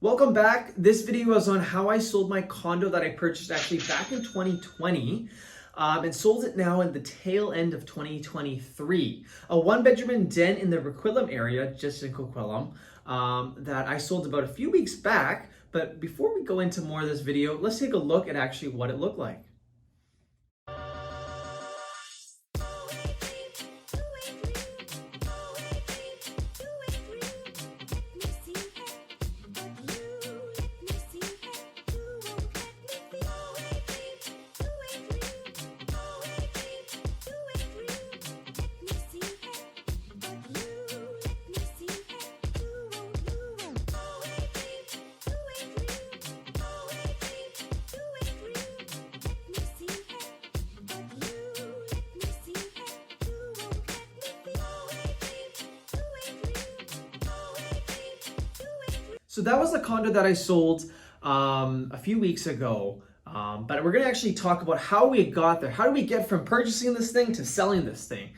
Welcome back. This video is on how I sold my condo that I purchased actually back in 2020 and sold it now in the tail end of 2023. A one-bedroom and den in the Coquitlam area, just in Coquitlam, that I sold about a few weeks back. But before we go into more of this video, let's take a look at actually what it looked like. So that was the condo that I sold a few weeks ago, but we're gonna actually talk about how we got there. How do we get from purchasing this thing to selling this thing?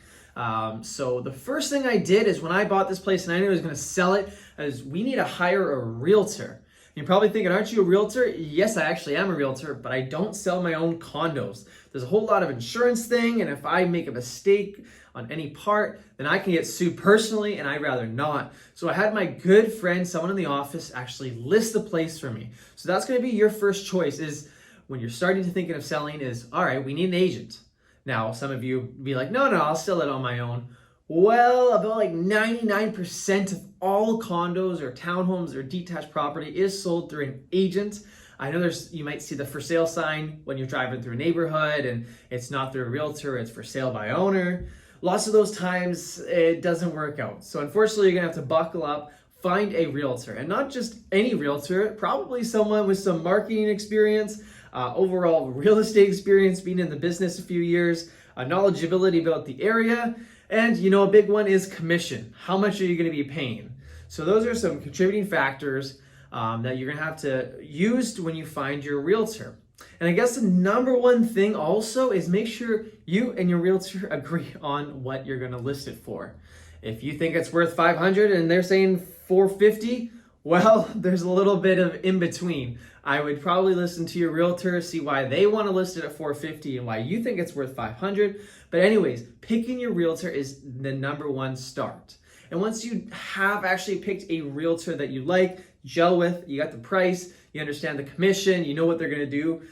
So the first thing I did is when I bought this place and I knew I was gonna sell it, is we need to hire a realtor. You're probably thinking, aren't you a realtor? Yes, I actually am a realtor, but I don't sell my own condos. There's a whole lot of insurance thing, and if I make a mistake on any part, then I can get sued personally, and I'd rather not. So I had my good friend, someone in the office, actually list the place for me. So that's gonna be your first choice, is when you're starting to think of selling is, all right, we need an agent. Now, some of you be like, no, I'll sell it on my own. Well, about like 99% of all condos or townhomes or detached property is sold through an agent. I know you might see the for sale sign when you're driving through a neighborhood and it's not through a realtor, it's for sale by owner. Lots of those times it doesn't work out. So unfortunately, you're gonna have to buckle up, find a realtor, and not just any realtor, probably someone with some marketing experience, overall real estate experience, being in the business a few years, knowledgeability about the area, and a big one is commission. How much are you gonna be paying? So those are some contributing factors that you're gonna have to use when you find your realtor. And I guess the number one thing also is make sure you and your realtor agree on what you're gonna list it for. If you think it's worth $500 and they're saying $450, well, there's a little bit of in between. I would probably listen to your realtor, see why they want to list it at $450 and why you think it's worth $500. But anyways, picking your realtor is the number one start. And once you have actually picked a realtor that you like, gel with, you got the price, you understand the commission, you know what they're going to do,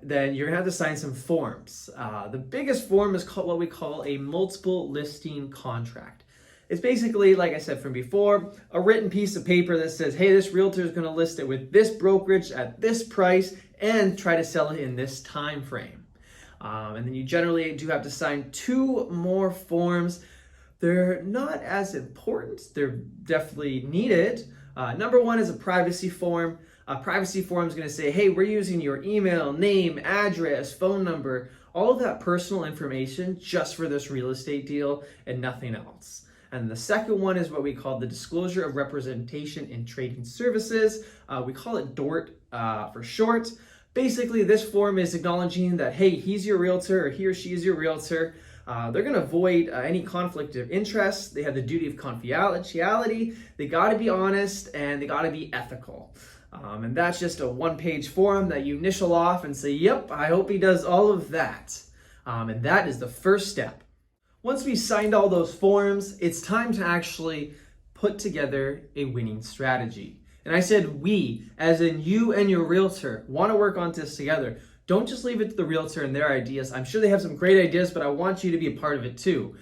then you're going to have to sign some forms. The biggest form is called what we call a multiple listing contract. It's basically, like I said from before, a written piece of paper that says, hey, this realtor is going to list it with this brokerage at this price and try to sell it in this time frame. And then you generally do have to sign 2 more forms. They're not as important. They're definitely needed. Number 1 is a privacy form. A privacy form is going to say, hey, we're using your email, name, address, phone number, all of that personal information just for this real estate deal and nothing else. And the second one is what we call the disclosure of representation in trading services. We call it DORT for short. Basically, this form is acknowledging that, hey, he's your realtor or he or she is your realtor. They're going to avoid any conflict of interest. They have the duty of confidentiality. They got to be honest and they got to be ethical. And that's just a 1-page form that you initial off and say, yep, I hope he does all of that. And that is the first step. Once we signed all those forms, it's time to actually put together a winning strategy. And I said we, as in you and your realtor, want to work on this together. Don't just leave it to the realtor and their ideas. I'm sure they have some great ideas, but I want you to be a part of it too.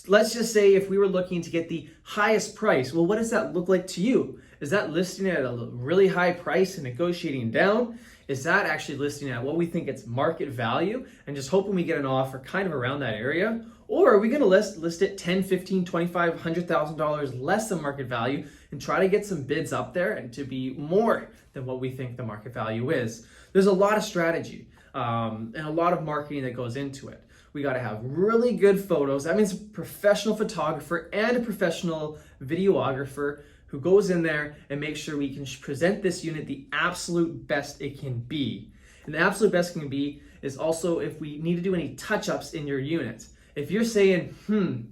Let's just say if we were looking to get the highest price, well, what does that look like to you? Is that listing at a really high price and negotiating down? Is that actually listing at what we think it's market value and just hoping we get an offer kind of around that area? Or are we going to list it $10, $15, $25, $100,000 less than market value and try to get some bids up there and to be more than what we think the market value is? There's a lot of strategy and a lot of marketing that goes into it. We got to have really good photos. That means a professional photographer and a professional videographer who goes in there and makes sure we can present this unit the absolute best it can be. And the absolute best it can be is also if we need to do any touch-ups in your unit. If you're saying,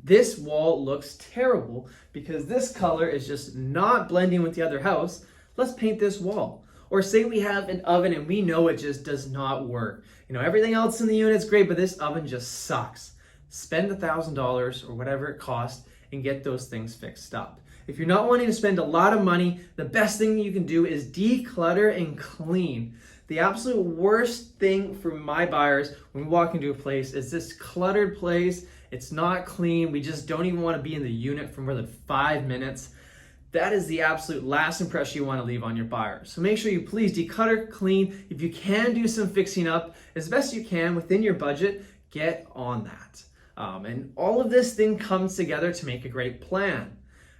this wall looks terrible because this color is just not blending with the other house, let's paint this wall. Or say we have an oven and we know it just does not work. Everything else in the unit's great, but this oven just sucks. Spend $1,000 or whatever it costs and get those things fixed up. If you're not wanting to spend a lot of money, the best thing you can do is declutter and clean. The absolute worst thing for my buyers when we walk into a place is this cluttered place. It's not clean. We just don't even want to be in the unit for more than 5 minutes. That is the absolute last impression you want to leave on your buyers. So make sure you please declutter, clean. If you can do some fixing up as best you can within your budget, get on that. And all of this thing comes together to make a great plan.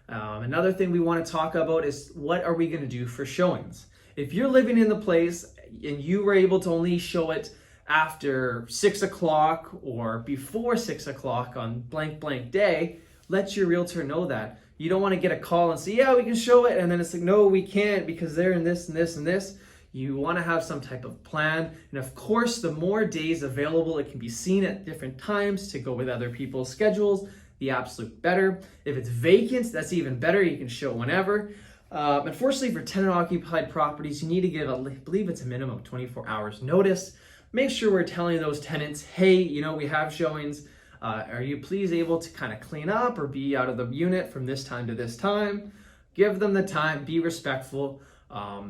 Another thing we want to talk about is what are we going to do for showings? If you're living in the place and you were able to only show it after 6 o'clock or before 6 o'clock on blank day, let your realtor know that. You don't want to get a call and say, yeah, we can show it. And then it's like, no, we can't because they're in this and this and this. You want to have some type of plan. And of course, the more days available, it can be seen at different times to go with other people's schedules, the absolute better. If it's vacant, that's even better. You can show whenever. Unfortunately, for tenant-occupied properties, you need to give, I believe it's a minimum of 24 hours notice. Make sure we're telling those tenants, hey, we have showings. Are you please able to kind of clean up or be out of the unit from this time to this time? Give them the time, be respectful,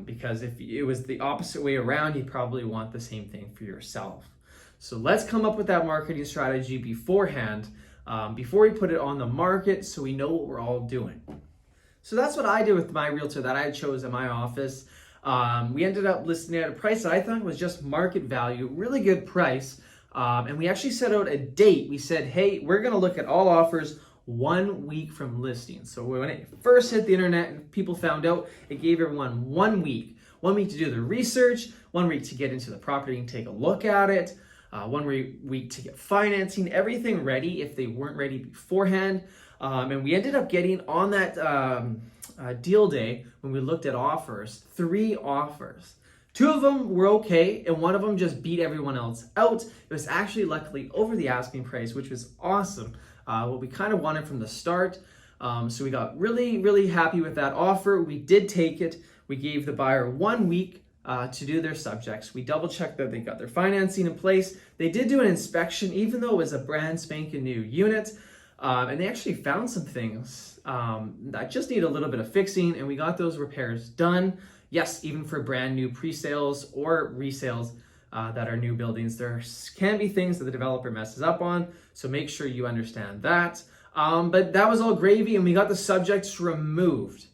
because if it was the opposite way around, you'd probably want the same thing for yourself. So let's come up with that marketing strategy beforehand, before we put it on the market so we know what we're all doing. So that's what I did with my realtor that I chose in my office. We ended up listing at a price that I thought was just market value, really good price. And we actually set out a date. We said, hey, we're going to look at all offers 1 week from listing. So when it first hit the internet and people found out, it gave everyone 1 week. 1 week to do the research, 1 week to get into the property and take a look at it, 1 week to get financing, everything ready if they weren't ready beforehand. And we ended up getting on that deal day when we looked at offers, 3 offers. 2 of them were okay, and 1 of them just beat everyone else out. It was actually luckily over the asking price, which was awesome. What we kind of wanted from the start. So we got really, really happy with that offer. We did take it. We gave the buyer 1 week to do their subjects. We double checked that they got their financing in place. They did do an inspection, even though it was a brand spanking new unit. And they actually found some things that just need a little bit of fixing, and we got those repairs done. Yes, even for brand new pre-sales or resales that are new buildings, there can be things that the developer messes up on, so make sure you understand that. But that was all gravy, and we got the subjects removed.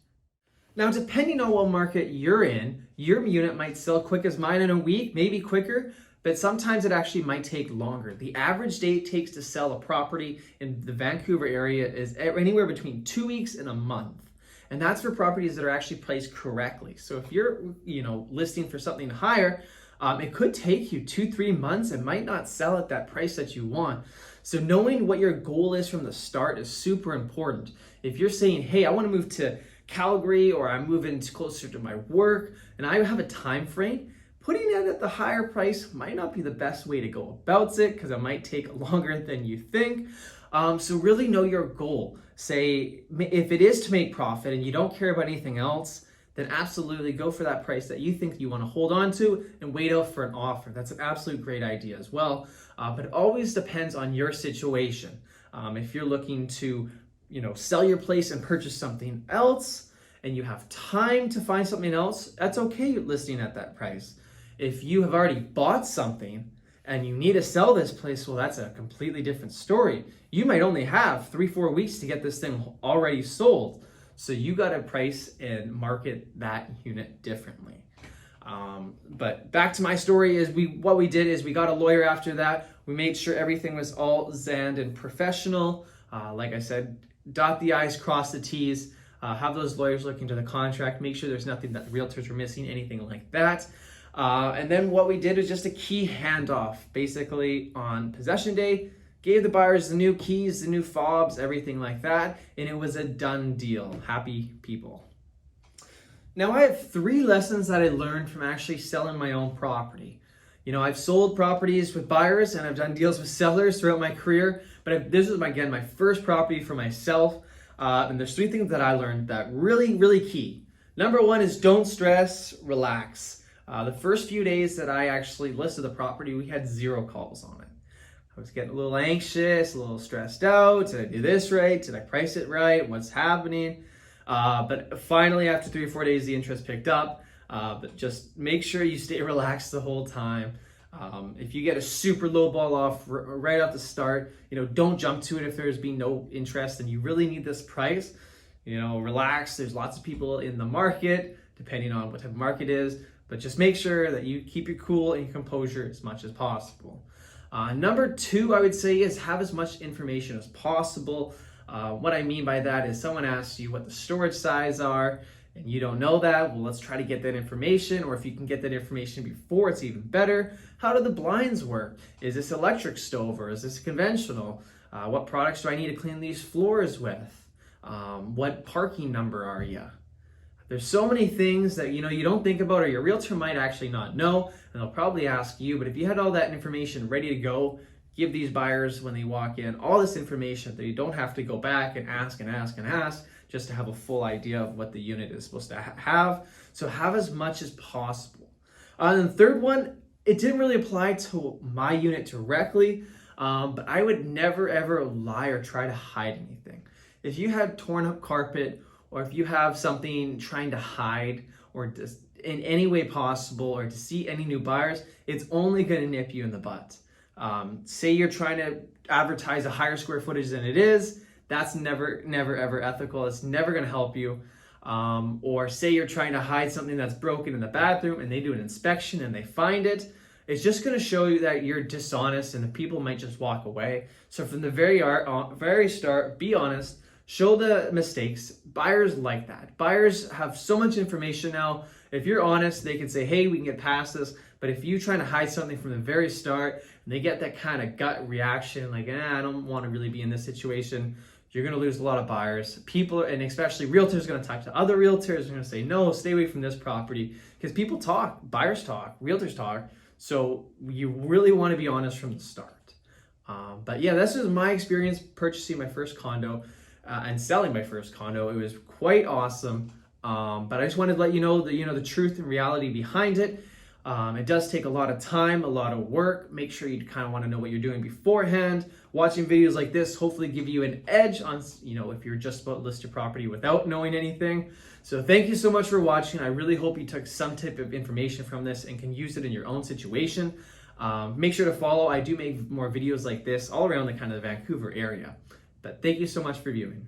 Now, depending on what market you're in, your unit might sell quick as mine in a week, maybe quicker, but sometimes it actually might take longer. The average day it takes to sell a property in the Vancouver area is anywhere between 2 weeks and a month. And that's for properties that are actually priced correctly. So if you're, listing for something higher, it could take you 2-3 months. It might not sell at that price that you want. So knowing what your goal is from the start is super important. If you're saying, hey, I want to move to Calgary, or I'm moving closer to my work, and I have a time frame, putting it at the higher price might not be the best way to go about it because it might take longer than you think. So really know your goal. Say, if it is to make profit and you don't care about anything else, then absolutely go for that price that you think you want to hold on to and wait out for an offer. That's an absolute great idea as well. But it always depends on your situation. If you're looking to, sell your place and purchase something else, and you have time to find something else, that's okay listing at that price. If you have already bought something and you need to sell this place, well, that's a completely different story. You might only have 3-4 weeks to get this thing already sold. So you got to price and market that unit differently. But back to my story is what we did is we got a lawyer after that. We made sure everything was all zanned and professional. Like I said, dot the I's, cross the T's, have those lawyers look into the contract, make sure there's nothing that the realtors are missing, anything like that. And then what we did was just a key handoff, basically on possession day, gave the buyers the new keys, the new fobs, everything like that, and it was a done deal. Happy people. Now I have 3 lessons that I learned from actually selling my own property. I've sold properties with buyers and I've done deals with sellers throughout my career, but this is my first property for myself. And there's 3 things that I learned that really, really key. Number one is don't stress, relax. The first few days that I actually listed the property, we had 0 calls on it. I was getting a little anxious, a little stressed out. Did I do this right? Did I price it right? What's happening? But finally, after 3 or 4 days, the interest picked up. But just make sure you stay relaxed the whole time. If you get a super low ball off right off the start, don't jump to it if there's been no interest and you really need this price. Relax. There's lots of people in the market, depending on what type of market it is. But just make sure that you keep your cool and your composure as much as possible. Number 2, I would say, is have as much information as possible. What I mean by that is someone asks you what the storage size are and you don't know that. Well, let's try to get that information, or if you can get that information before, it's even better. How do the blinds work? Is this electric stove or is this conventional? What products do I need to clean these floors with? What parking number are you? There's so many things that you don't think about, or your realtor might actually not know, and they'll probably ask you. But if you had all that information ready to go, give these buyers, when they walk in, all this information that you don't have to go back and ask just to have a full idea of what the unit is supposed to have. So have as much as possible. And the third one, it didn't really apply to my unit directly, but I would never ever lie or try to hide anything. If you had torn up carpet, or if you have something trying to hide or just in any way possible, or to see any new buyers, it's only going to nip you in the butt. Say you're trying to advertise a higher square footage than it is, that's never ever ethical. It's never going to help you. Or say you're trying to hide something that's broken in the bathroom and they do an inspection and they find it, it's just going to show you that you're dishonest and the people might just walk away. So from the very start, be honest. Show the mistakes. Buyers like that. Buyers have so much information now. If you're honest, they can say, hey, we can get past this. But if you're trying to hide something from the very start and they get that kind of gut reaction, like, I don't want to really be in this situation, you're going to lose a lot of buyers. People, and especially realtors, are going to talk to other realtors. They're going to say, no, stay away from this property. Because people talk, buyers talk, realtors talk. So you really want to be honest from the start. But yeah, this is my experience purchasing my first condo. And selling my first condo. It was quite awesome. But I just wanted to let you know the truth and reality behind it. It does take a lot of time, a lot of work. Make sure you kind of want to know what you're doing beforehand. Watching videos like this hopefully give you an edge on, if you're just about to list your property without knowing anything. So thank you so much for watching. I really hope you took some type of information from this and can use it in your own situation. Make sure to follow. I do make more videos like this all around the kind of the Vancouver area. But thank you so much for viewing.